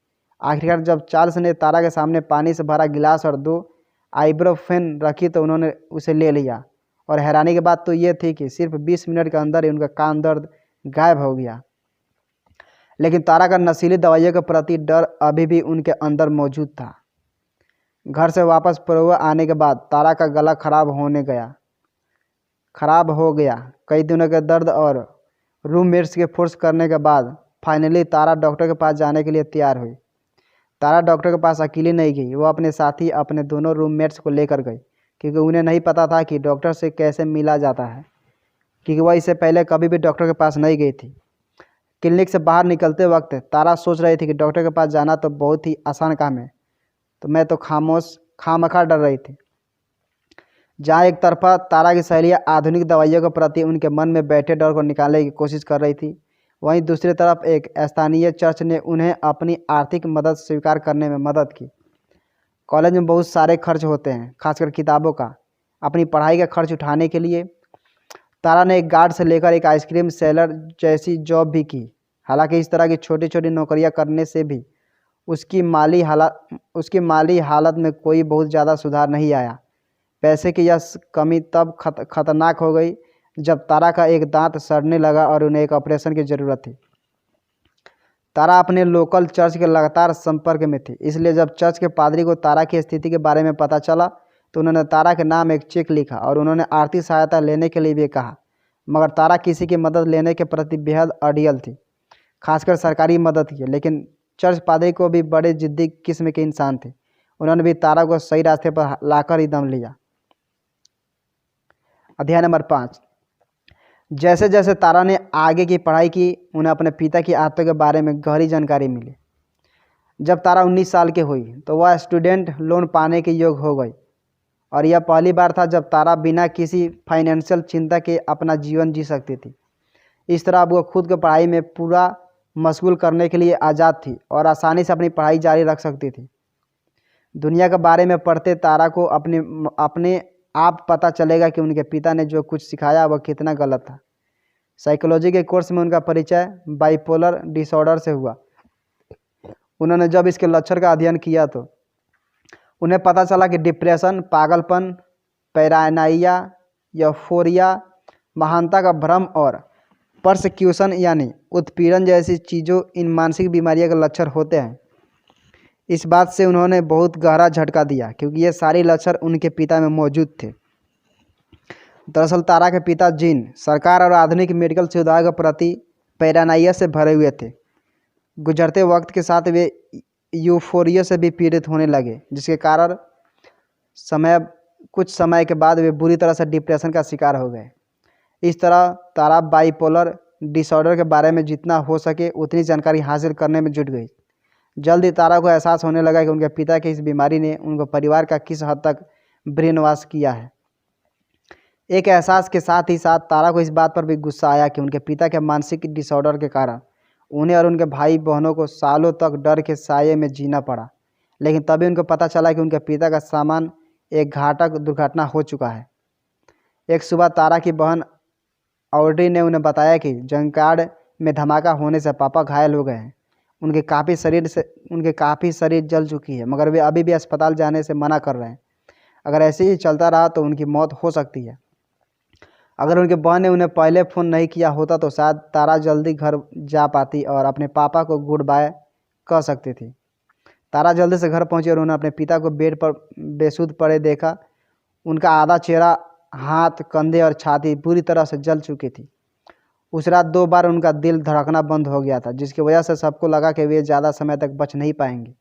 आखिरकार जब चार्ल्स ने तारा के सामने पानी से भरा गिलास और 2 आइब्रोफेन रखी तो उन्होंने उसे ले लिया, और हैरानी की बात तो ये थी कि सिर्फ 20 मिनट के अंदर ही उनका कान दर्द गायब हो गया। लेकिन तारा का नशीली दवाइयों के प्रति डर अभी भी उनके अंदर मौजूद था। घर से वापस परोवा आने के बाद तारा का गला खराब हो गया। कई दिनों के दर्द और रूममेट्स के फोर्स करने के बाद फाइनली तारा डॉक्टर के पास जाने के लिए तैयार हुई। तारा डॉक्टर के पास अकेली नहीं गई, वो अपने साथी अपने दोनों रूममेट्स को लेकर गई, क्योंकि उन्हें नहीं पता था कि डॉक्टर से कैसे मिला जाता है, क्योंकि वह इससे पहले कभी भी डॉक्टर के पास नहीं गई थी। क्लिनिक से बाहर निकलते वक्त तारा सोच रही थी कि डॉक्टर के पास जाना तो बहुत ही आसान काम है, तो मैं तो खामखा डर रही थी। जहाँ एक तरफा तारा की सहेलियाँ आधुनिक दवाइयों के प्रति उनके मन में बैठे डर को निकालने की कोशिश कर रही थी, वहीं दूसरी तरफ एक स्थानीय चर्च ने उन्हें अपनी आर्थिक मदद स्वीकार करने में मदद की। कॉलेज में बहुत सारे खर्च होते हैं, खासकर किताबों का। अपनी पढ़ाई का खर्च उठाने के लिए तारा ने एक गार्ड से लेकर एक आइसक्रीम सेलर जैसी जॉब भी की। हालांकि इस तरह की छोटी छोटी नौकरियां करने से भी उसकी माली हालत में कोई बहुत ज़्यादा सुधार नहीं आया। पैसे की यह कमी तब खतरनाक हो गई जब तारा का एक दांत सड़ने लगा और उन्हें एक ऑपरेशन की ज़रूरत थी। तारा अपने लोकल चर्च के लगातार संपर्क में थी, इसलिए जब चर्च के पादरी को तारा की स्थिति के बारे में पता चला तो उन्होंने तारा के नाम एक चेक लिखा और उन्होंने आर्थिक सहायता लेने के लिए भी कहा, मगर तारा किसी की मदद लेने के प्रति बेहद अड़ियल थी। खासकर सरकारी मदद की, लेकिन चर्च पादरी को भी बड़े जिद्दी किस्म के इंसान थे। उन्होंने भी तारा को सही रास्ते पर लाकर ही दम लिया। अध्याय नंबर 5। जैसे जैसे तारा ने आगे की पढ़ाई की, उन्हें अपने पिता की आदतों के बारे में गहरी जानकारी मिली। जब तारा 19 साल की हुई तो वह स्टूडेंट लोन पाने के योग्य हो गई, और यह पहली बार था जब तारा बिना किसी फाइनेंशियल चिंता के अपना जीवन जी सकती थी। इस तरह अब वह खुद को पढ़ाई में पूरा मशगूल करने के लिए आज़ाद थी और आसानी से अपनी पढ़ाई जारी रख सकती थी। दुनिया के बारे में पढ़ते तारा को अपने आप पता चलेगा कि उनके पिता ने जो कुछ सिखाया वह कितना गलत था। साइकोलॉजी के कोर्स में उनका परिचय बाइपोलर डिसऑर्डर से हुआ। उन्होंने जब इसके लक्षण का अध्ययन किया तो उन्हें पता चला कि डिप्रेशन, पागलपन, पैरानाइया, यूफोरिया, महानता का भ्रम और परसिक्यूशन यानी उत्पीड़न जैसी चीज़ों इन मानसिक बीमारियों के लक्षण होते हैं। इस बात से उन्होंने बहुत गहरा झटका दिया क्योंकि ये सारे लक्षण उनके पिता में मौजूद थे। दरअसल तारा के पिता जीन सरकार और आधुनिक मेडिकल सुविधाओं के प्रति पैरानाइया से भरे हुए थे। गुजरते वक्त के साथ वे यूफोरिया से भी पीड़ित होने लगे, जिसके कारण कुछ समय के बाद वे बुरी तरह से डिप्रेशन का शिकार हो गए। इस तरह तारा बाइपोलर डिसऑर्डर के बारे में जितना हो सके उतनी जानकारी हासिल करने में जुट गई। जल्द ही तारा को एहसास होने लगा कि उनके पिता की इस बीमारी ने उनके परिवार का किस हद तक ब्रेन वॉश किया है। एक एहसास के साथ ही साथ तारा को इस बात पर भी गुस्सा आया कि उनके पिता के मानसिक डिसऑर्डर के कारण उन्हें और उनके भाई बहनों को सालों तक डर के साये में जीना पड़ा। लेकिन तभी उनको पता चला कि उनके पिता का सामान एक घातक दुर्घटना हो चुका है। एक सुबह तारा की बहन ऑड्री ने उन्हें बताया कि जंकयार्ड में धमाका होने से पापा घायल हो गए हैं। उनके काफ़ी शरीर जल चुकी है, मगर वे अभी भी अस्पताल जाने से मना कर रहे हैं। अगर ऐसे ही चलता रहा तो उनकी मौत हो सकती है। अगर उनके बहन ने उन्हें पहले फ़ोन नहीं किया होता तो शायद तारा जल्दी घर जा पाती और अपने पापा को गुड बाय कह सकती थी। तारा जल्दी से घर पहुंची और उन्होंने अपने पिता को बेड पर बेसुध पड़े देखा। उनका आधा चेहरा, हाथ, कंधे और छाती पूरी तरह से जल चुकी थी। उस रात 2 बार उनका दिल धड़कना बंद हो गया था, जिसकी वजह से सबको लगा कि वे ज़्यादा समय तक बच नहीं पाएंगे।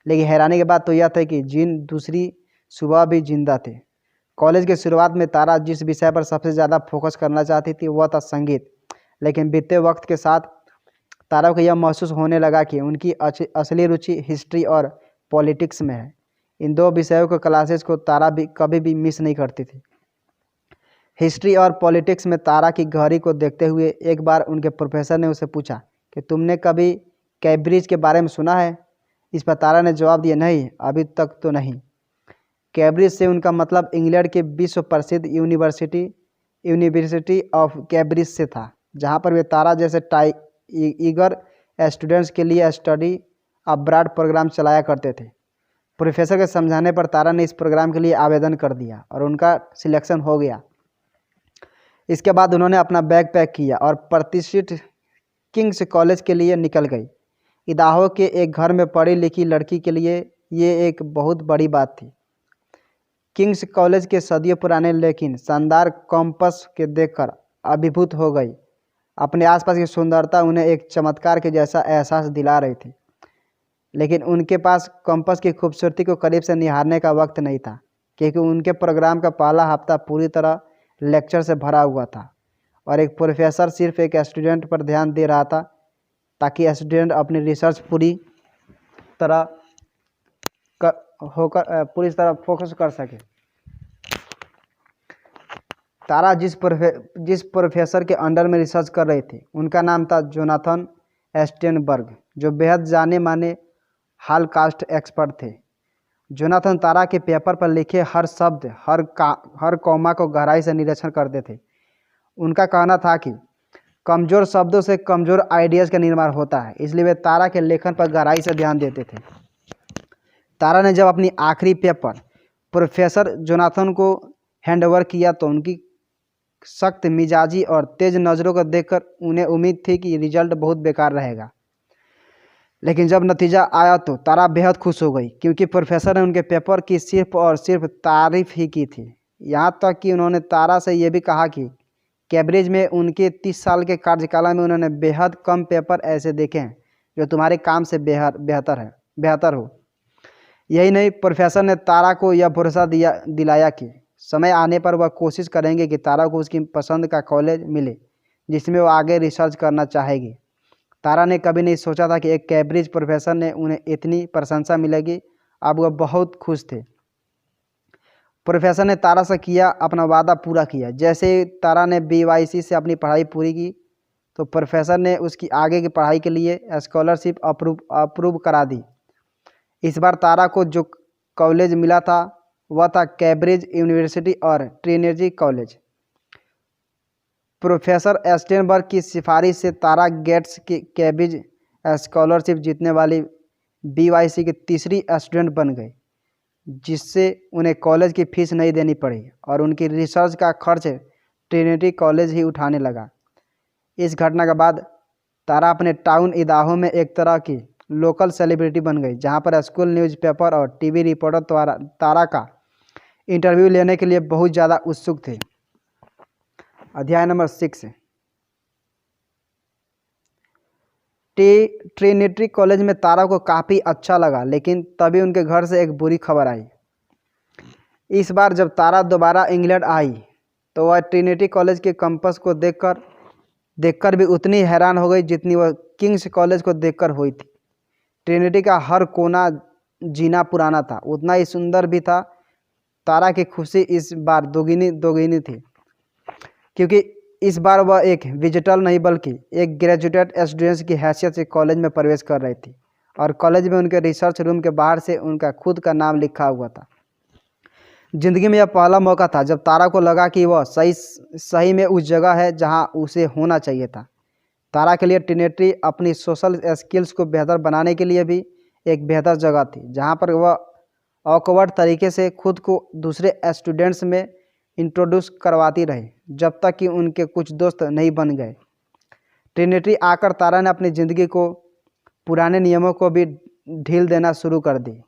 लेकिन हैरानी की बात तो यह थी कि जीन दूसरी सुबह भी जिंदा थे। कॉलेज की शुरुआत में तारा जिस विषय पर सबसे ज़्यादा फोकस करना चाहती थी वह था संगीत। लेकिन बीतते वक्त के साथ तारा को यह महसूस होने लगा कि उनकी असली रुचि हिस्ट्री और पॉलिटिक्स में है। इन 2 विषयों के क्लासेस को तारा भी कभी भी मिस नहीं करती थी। हिस्ट्री और पॉलिटिक्स में तारा की गहरी को देखते हुए एक बार उनके प्रोफेसर ने उसे पूछा कि तुमने कभी कैम्ब्रिज के बारे में सुना है? इस पर तारा ने जवाब दिया, नहीं, अभी तक तो नहीं। कैम्ब्रिज से उनका मतलब इंग्लैंड के विश्व प्रसिद्ध यूनिवर्सिटी ऑफ कैम्ब्रिज से था, जहां पर वे तारा जैसे ईगर स्टूडेंट्स के लिए स्टडी अब्रॉड प्रोग्राम चलाया करते थे। प्रोफेसर के समझाने पर तारा ने इस प्रोग्राम के लिए आवेदन कर दिया और उनका सिलेक्शन हो गया। इसके बाद उन्होंने अपना बैग पैक किया और प्रतिष्ठित किंग्स कॉलेज के लिए निकल गई। इदाहो के एक घर में पढ़ी लिखी लड़की के लिए ये एक बहुत बड़ी बात थी। किंग्स कॉलेज के सदियों पुराने लेकिन शानदार कैंपस के देखकर अभिभूत हो गई। अपने आसपास की सुंदरता उन्हें एक चमत्कार के जैसा एहसास दिला रही थी, लेकिन उनके पास कैंपस की खूबसूरती को करीब से निहारने का वक्त नहीं था, क्योंकि उनके प्रोग्राम का पहला हफ्ता पूरी तरह लेक्चर से भरा हुआ था और एक प्रोफेसर सिर्फ एक स्टूडेंट पर ध्यान दे रहा था ताकि स्टूडेंट अपनी रिसर्च पूरी तरह फोकस कर सके। तारा जिस प्रोफेसर के अंडर में रिसर्च कर रही थी उनका नाम था जोनाथन स्टेनबर्ग, जो बेहद जाने माने हॉलोकॉस्ट एक्सपर्ट थे। जोनाथन तारा के पेपर पर लिखे हर शब्द, हर कॉमा को गहराई से निरीक्षण करते थे। उनका कहना था कि कमज़ोर शब्दों से कमज़ोर आइडियाज़ का निर्माण होता है, इसलिए वे तारा के लेखन पर गहराई से ध्यान देते थे। तारा ने जब अपनी आखिरी पेपर प्रोफेसर जोनाथन को हैंडओवर किया तो उनकी सख्त मिजाजी और तेज़ नज़रों को देखकर उन्हें उम्मीद थी कि रिजल्ट बहुत बेकार रहेगा। लेकिन जब नतीजा आया तो तारा बेहद खुश हो गई, क्योंकि प्रोफेसर ने उनके पेपर की सिर्फ और सिर्फ तारीफ़ ही की थी। यहाँ तक कि उन्होंने तारा से ये भी कहा कि कैम्ब्रिज में उनके 30 साल के कार्यकाल में उन्होंने बेहद कम पेपर ऐसे देखे हैं जो तुम्हारे काम से बेहतर हो। यही नहीं, प्रोफेसर ने तारा को यह भरोसा दिलाया कि समय आने पर वह कोशिश करेंगे कि तारा को उसकी पसंद का कॉलेज मिले जिसमें वो आगे रिसर्च करना चाहेगी। तारा ने कभी नहीं सोचा था कि एक कैम्ब्रिज प्रोफेसर ने उन्हें इतनी प्रशंसा मिलेगी। अब वह बहुत खुश थे। प्रोफेसर ने तारा से अपना वादा पूरा किया। जैसे ही तारा ने BYC से अपनी पढ़ाई पूरी की तो प्रोफेसर ने उसकी आगे की पढ़ाई के लिए स्कॉलरशिप अप्रूव करा दी। इस बार तारा को जो कॉलेज मिला था वह था कैम्ब्रिज यूनिवर्सिटी और ट्रिनिटी कॉलेज। प्रोफेसर एस्टेनबर्ग की सिफारिश से तारा गेट्स की कैम्ब्रिज स्कॉलरशिप जीतने वाली BYC की तीसरी स्टूडेंट बन गई, जिससे उन्हें कॉलेज की फीस नहीं देनी पड़ी और उनकी रिसर्च का खर्च ट्रिनिटी कॉलेज ही उठाने लगा। इस घटना के बाद तारा अपने टाउन इदाहो में एक तरह की लोकल सेलिब्रिटी बन गई, जहां पर स्कूल न्यूज़पेपर और TV रिपोर्टर तारा का इंटरव्यू लेने के लिए बहुत ज़्यादा उत्सुक थे। अध्याय नंबर 6। ट्रिनिटी कॉलेज में तारा को काफ़ी अच्छा लगा, लेकिन तभी उनके घर से एक बुरी खबर आई। इस बार जब तारा दोबारा इंग्लैंड आई तो वह ट्रिनिटी कॉलेज के कैंपस को देखकर भी उतनी हैरान हो गई जितनी वह किंग्स कॉलेज को देखकर हुई थी। ट्रिनिटी का हर कोना जीना पुराना था, उतना ही सुंदर भी था। तारा की खुशी इस बार दोगुनी थी, क्योंकि इस बार वह एक विजिटर नहीं बल्कि एक ग्रेजुएट स्टूडेंट की हैसियत से कॉलेज में प्रवेश कर रही थी और कॉलेज में उनके रिसर्च रूम के बाहर से उनका खुद का नाम लिखा हुआ था। जिंदगी में यह पहला मौका था जब तारा को लगा कि वह सही में उस जगह है जहां उसे होना चाहिए था। तारा के लिए ट्रिनिटी अपनी सोशल स्किल्स को बेहतर बनाने के लिए भी एक बेहतर जगह थी, जहां पर वह ऑकवर्ड तरीके से खुद को दूसरे स्टूडेंट्स में इंट्रोड्यूस करवाती रही जब तक कि उनके कुछ दोस्त नहीं बन गए। ट्रिनिटी आकर तारा ने अपनी ज़िंदगी को पुराने नियमों को भी ढील देना शुरू कर दी।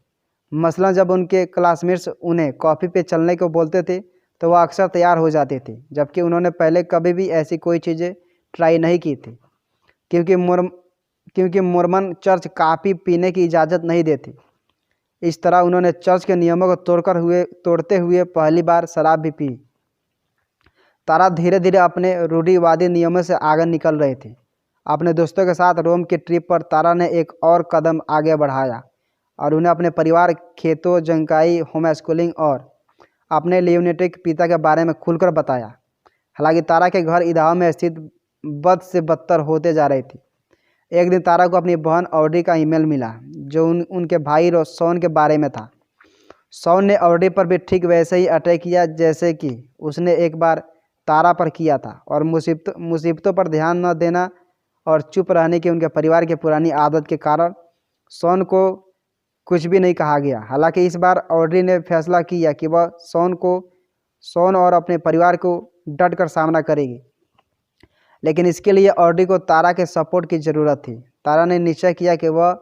मसलन जब उनके क्लासमेट्स उन्हें कॉफ़ी पे चलने को बोलते थे तो वह अक्सर तैयार हो जाते थे, जबकि उन्होंने पहले कभी भी ऐसी कोई चीज़ें ट्राई नहीं की थी, क्योंकि मोर्मन चर्च कॉफ़ी पीने की इजाज़त नहीं देती। इस तरह उन्होंने चर्च के नियमों को तोड़ते हुए पहली बार शराब भी पी। तारा धीरे धीरे अपने रूढ़िवादी नियमों से आगे निकल रहे थे। अपने दोस्तों के साथ रोम की ट्रिप पर तारा ने एक और कदम आगे बढ़ाया और उन्हें अपने परिवार, खेतों, जंकाई, होम स्कूलिंग और अपने लियोनेटिक पिता के बारे में खुलकर बताया। हालांकि तारा के घर इदाहो में स्थित बद से बदतर होते जा रही थी। एक दिन तारा को अपनी बहन ऑड्री का ईमेल मिला जो उनके भाई शॉन के बारे में था। शॉन ने ऑड्री पर भी ठीक वैसे ही अटैक किया जैसे कि उसने एक बार तारा पर किया था, और मुसीबतों पर ध्यान न देना और चुप रहने की उनके परिवार की पुरानी आदत के कारण शॉन को कुछ भी नहीं कहा गया। हालांकि इस बार ऑड्री ने फैसला किया कि वह शॉन और अपने परिवार को डट कर सामना करेगी, लेकिन इसके लिए ऑड्री को तारा के सपोर्ट की ज़रूरत थी। तारा ने निश्चय किया कि वह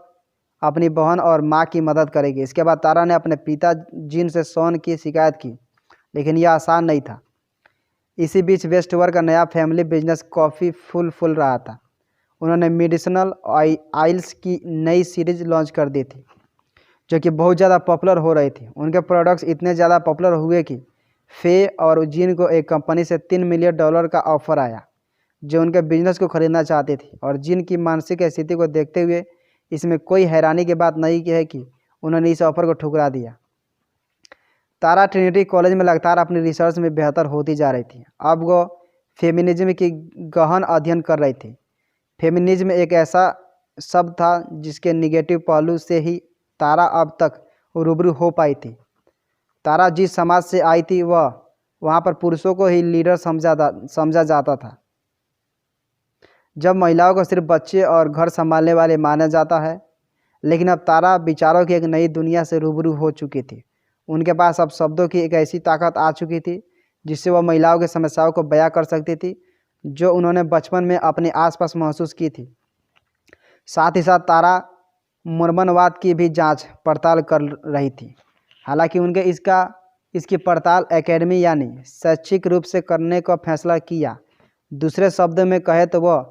अपनी बहन और माँ की मदद करेगी। इसके बाद तारा ने अपने पिता जिन से शॉन की शिकायत की, लेकिन यह आसान नहीं था। इसी बीच वेस्टवर्क का नया फैमिली बिजनेस कॉफ़ी फूल रहा था। उन्होंने मेडिसिनल ऑयल्स की नई सीरीज लॉन्च कर दी थी जो कि बहुत ज़्यादा पॉपुलर हो रही थी। उनके प्रोडक्ट्स इतने ज़्यादा पॉपुलर हुए कि फे और जिन को एक कंपनी से $3 मिलियन का ऑफर आया जो उनके बिजनेस को खरीदना चाहती थी, और जिन की मानसिक स्थिति को देखते हुए इसमें कोई हैरानी की बात नहीं है कि उन्होंने इस ऑफर को ठुकरा दिया। तारा ट्रिनिटी कॉलेज में लगातार अपनी रिसर्च में बेहतर होती जा रही थी। अब वो फेमिनिज्म की गहन अध्ययन कर रही थी। फेमिनिज्म एक ऐसा शब्द था जिसके निगेटिव पहलू से ही तारा अब तक रूबरू हो पाई थी। तारा जिस समाज से आई थी वहाँ पर पुरुषों को ही लीडर समझा जाता था, जब महिलाओं को सिर्फ बच्चे और घर संभालने वाले माना जाता है। लेकिन अब तारा विचारों की एक नई दुनिया से रूबरू हो चुकी थी। उनके पास अब शब्दों की एक ऐसी ताकत आ चुकी थी जिससे वह महिलाओं की समस्याओं को बयां कर सकती थी जो उन्होंने बचपन में अपने आसपास महसूस की थी। साथ ही साथ तारा मोर्मनवाद की भी जांच पड़ताल कर रही थी। हालांकि उनके इसकी पड़ताल एकेडमी यानी शैक्षिक रूप से करने का फैसला किया, दूसरे शब्द में कहे तो वह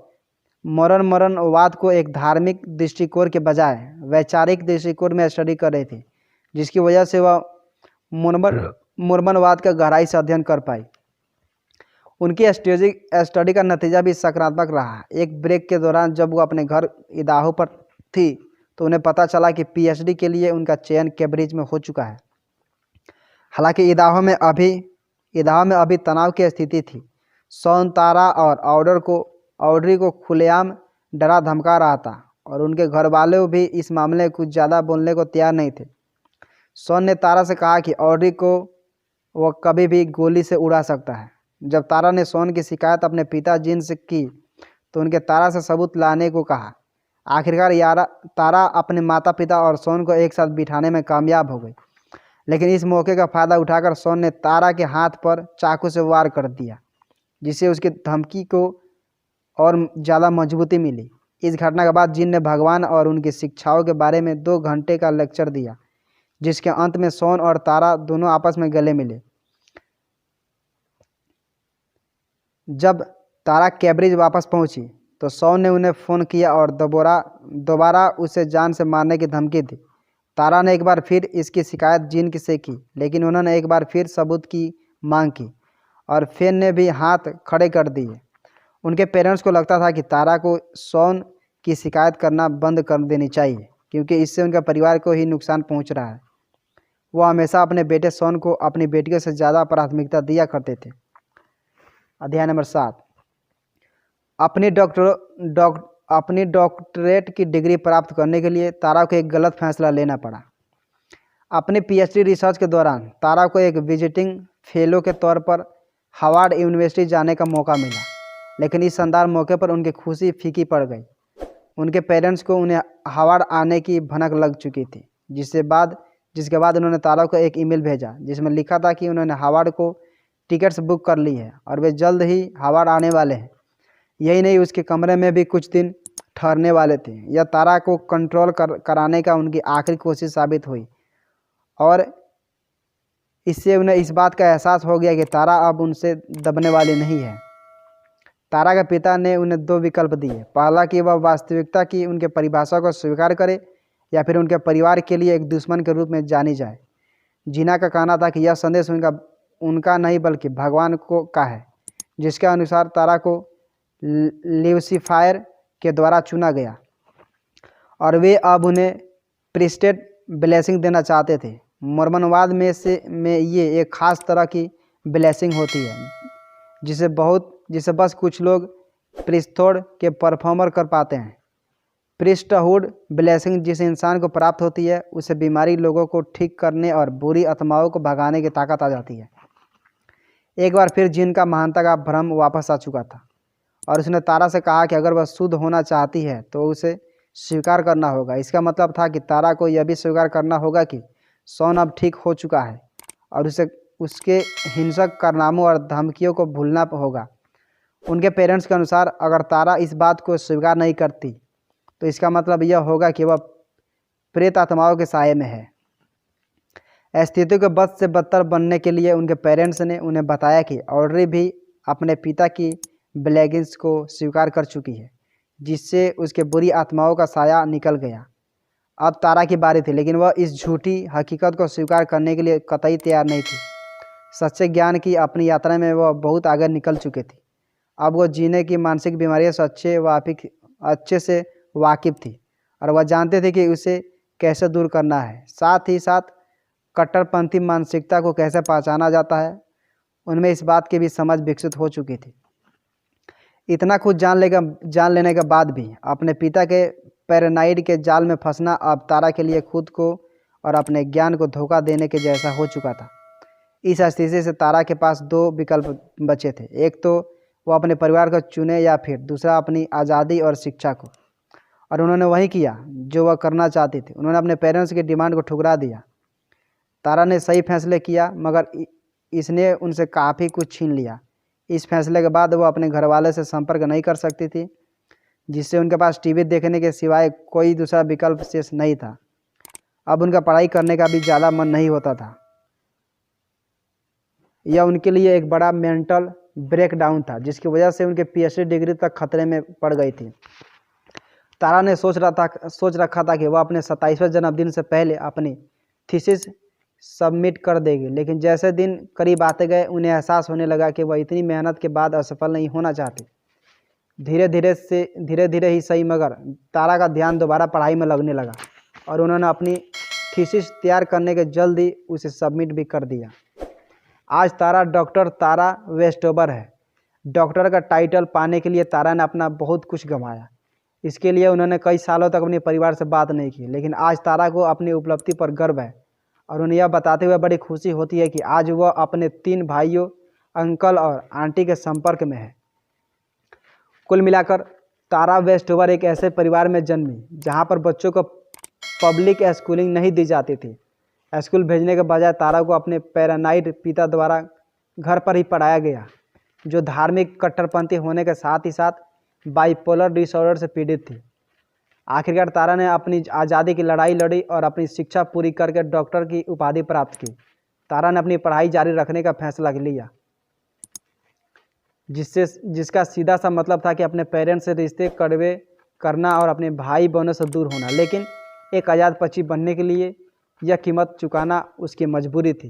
मरणवाद को एक धार्मिक दृष्टिकोण के बजाय वैचारिक दृष्टिकोण में स्टडी कर रहे थे, जिसकी वजह से वह मोर्मनवाद का गहराई से अध्ययन कर पाई। उनकी स्टडी का नतीजा भी सकारात्मक रहा। एक ब्रेक के दौरान जब वो अपने घर इदाहो पर थी तो उन्हें पता चला कि पीएचडी के लिए उनका चयन कैम्ब्रिज में हो चुका है। हालांकि इदाहो में अभी तनाव की स्थिति थी। शॉन तारा और ऑड्री को खुलेआम डरा धमका रहा था और उनके घर वाले भी इस मामले में कुछ ज़्यादा बोलने को तैयार नहीं थे। शॉन ने तारा से कहा कि ऑड्री को वह कभी भी गोली से उड़ा सकता है। जब तारा ने शॉन की शिकायत अपने पिता जिन से की तो उनके तारा से सबूत लाने को कहा। आखिरकार तारा अपने माता पिता और शॉन को एक साथ बिठाने में कामयाब हो गई, लेकिन इस मौके का फ़ायदा उठाकर शॉन ने तारा के हाथ पर चाकू से वार कर दिया, जिससे उसकी धमकी को और ज़्यादा मजबूती मिली। इस घटना के बाद जिन ने भगवान और उनकी शिक्षाओं के बारे में 2 घंटे का लेक्चर दिया, जिसके अंत में शॉन और तारा दोनों आपस में गले मिले। जब तारा कैम्ब्रिज वापस पहुंची तो शॉन ने उन्हें फ़ोन किया और दोबारा उसे जान से मारने की धमकी दी। तारा ने एक बार फिर इसकी शिकायत जिन से की, लेकिन उन्होंने एक बार फिर सबूत की मांग की और फेन ने भी हाथ खड़े कर दिए। उनके पेरेंट्स को लगता था कि तारा को शॉन की शिकायत करना बंद कर देनी चाहिए, क्योंकि इससे उनके परिवार को ही नुकसान पहुंच रहा है। वो हमेशा अपने बेटे शॉन को अपनी बेटियों से ज़्यादा प्राथमिकता दिया करते थे। अध्याय नंबर 7। अपनी डॉक्टरेट की डिग्री प्राप्त करने के लिए तारा को एक गलत फैसला लेना पड़ा। अपने पीएचडी रिसर्च के दौरान तारा को एक विजिटिंग फेलो के तौर पर हार्वर्ड यूनिवर्सिटी जाने का मौका मिला, लेकिन इस शानदार मौके पर उनकी खुशी फीकी पड़ गई। उनके पेरेंट्स को उन्हें हार्वर्ड आने की भनक लग चुकी थी, जिसके बाद उन्होंने तारा को एक ईमेल भेजा जिसमें लिखा था कि उन्होंने हार्वर्ड को टिकट्स बुक कर ली है और वे जल्द ही हार्वर्ड आने वाले हैं। यही नहीं, उसके कमरे में भी कुछ दिन ठहरने वाले थे। यह तारा को कंट्रोल कराने का उनकी आखिरी कोशिश साबित हुई और इससे उन्हें इस बात का एहसास हो गया कि तारा अब उनसे दबने वाली नहीं है। तारा के पिता ने उन्हें 2 विकल्प दिए। पहला कि वह वास्तविकता की उनके परिभाषा को स्वीकार करे या फिर उनके परिवार के लिए एक दुश्मन के रूप में जानी जाए। जीना का कहना था कि यह संदेश उनका नहीं बल्कि भगवान का है, जिसके अनुसार तारा को ल्यूसीफायर के द्वारा चुना गया और वे अब उन्हें प्रीस्टेड ब्लेसिंग देना चाहते थे। मोर्मनवाद में ये एक ख़ास तरह की ब्लेसिंग होती है जिसे बस कुछ लोग प्रीस्टहुड के परफॉर्मर कर पाते हैं। प्रीस्टहुड ब्लेसिंग जिस इंसान को प्राप्त होती है उसे बीमारी लोगों को ठीक करने और बुरी आत्माओं को भगाने की ताकत आ जाती है। एक बार फिर जिन का महानता का भ्रम वापस आ चुका था और उसने तारा से कहा कि अगर वह शुद्ध होना चाहती है तो उसे स्वीकार करना होगा। इसका मतलब था कि तारा को यह भी स्वीकार करना होगा कि शॉन अब ठीक हो चुका है और उसे उसके हिंसक कारनामों और धमकियों को भूलना होगा। उनके पेरेंट्स के अनुसार अगर तारा इस बात को स्वीकार नहीं करती तो इसका मतलब यह होगा कि वह प्रेत आत्माओं के साये में है। स्थिति को बद से बदतर बनने के लिए उनके पेरेंट्स ने उन्हें बताया कि ऑड्री भी अपने पिता की ब्लेगिंग्स को स्वीकार कर चुकी है, जिससे उसके बुरी आत्माओं का साया निकल गया। अब तारा की बारी थी, लेकिन वह इस झूठी हकीकत को स्वीकार करने के लिए कतई तैयार नहीं थी। सच्चे ज्ञान की अपनी यात्रा में वह बहुत आगे निकल चुके थे। अब वह जीने की मानसिक बीमारियों से अच्छे से वाकिफ़ थी और वह जानते थे कि उसे कैसे दूर करना है। साथ ही साथ कट्टरपंथी मानसिकता को कैसे पहचाना जाता है, उनमें इस बात की भी समझ विकसित हो चुकी थी। इतना कुछ जान लेने के बाद भी अपने पिता के पैरानाइड के जाल में फंसना अब तारा के लिए खुद को और अपने ज्ञान को धोखा देने के जैसा हो चुका था। इस स्थिति से तारा के पास 2 विकल्प बचे थे। एक तो वो अपने परिवार को चुने या फिर दूसरा अपनी आज़ादी और शिक्षा को, और उन्होंने वही किया जो वह करना चाहती थी। उन्होंने अपने पेरेंट्स की डिमांड को ठुकरा दिया। तारा ने सही फैसले किया, मगर इसने उनसे काफ़ी कुछ छीन लिया। इस फैसले के बाद वो अपने घरवाले से संपर्क नहीं कर सकती थी, जिससे उनके पास टीवी देखने के सिवाय कोई दूसरा विकल्प शेष नहीं था। अब उनका पढ़ाई करने का भी ज़्यादा मन नहीं होता था। यह उनके लिए एक बड़ा मेंटल ब्रेकडाउन था, जिसकी वजह से उनके पीएचडी डिग्री तक खतरे में पड़ गई थी। तारा ने सोच रखा था कि वह अपने 27वें जन्मदिन से पहले अपनी थीसिस सबमिट कर देगी, लेकिन जैसे दिन करीब आते गए उन्हें एहसास होने लगा कि वह इतनी मेहनत के बाद असफल नहीं होना चाहती। धीरे धीरे ही सही, मगर तारा का ध्यान दोबारा पढ़ाई में लगने लगा और उन्होंने अपनी थीसिस तैयार करने के जल्द ही उसे सबमिट भी कर दिया। आज तारा डॉक्टर तारा वेस्टोबर है। डॉक्टर का टाइटल पाने के लिए तारा ने अपना बहुत कुछ गंवाया। इसके लिए उन्होंने कई सालों तक अपने परिवार से बात नहीं की, लेकिन आज तारा को अपनी उपलब्धि पर गर्व है और उन्हें यह बताते हुए बड़ी खुशी होती है कि आज वह अपने 3 भाइयों, अंकल और आंटी के संपर्क में है। कुल मिलाकर तारा वेस्टोवर एक ऐसे परिवार में जन्मी जहां पर बच्चों को पब्लिक स्कूलिंग नहीं दी जाती थी। स्कूल भेजने के बजाय तारा को अपने पैरानाइड पिता द्वारा घर पर ही पढ़ाया गया, जो धार्मिक कट्टरपंथी होने के साथ ही साथ बाइपोलर डिसऑर्डर से पीड़ित थी। आखिरकार तारा ने अपनी आज़ादी की लड़ाई लड़ी और अपनी शिक्षा पूरी करके डॉक्टर की उपाधि प्राप्त की। तारा ने अपनी पढ़ाई जारी रखने का फैसला लिया, जिसका सीधा सा मतलब था कि अपने पेरेंट्स से रिश्ते कड़वे करना और अपने भाई बहनों से दूर होना, लेकिन एक आज़ाद पक्षी बनने के लिए यह कीमत चुकाना उसकी मजबूरी थी।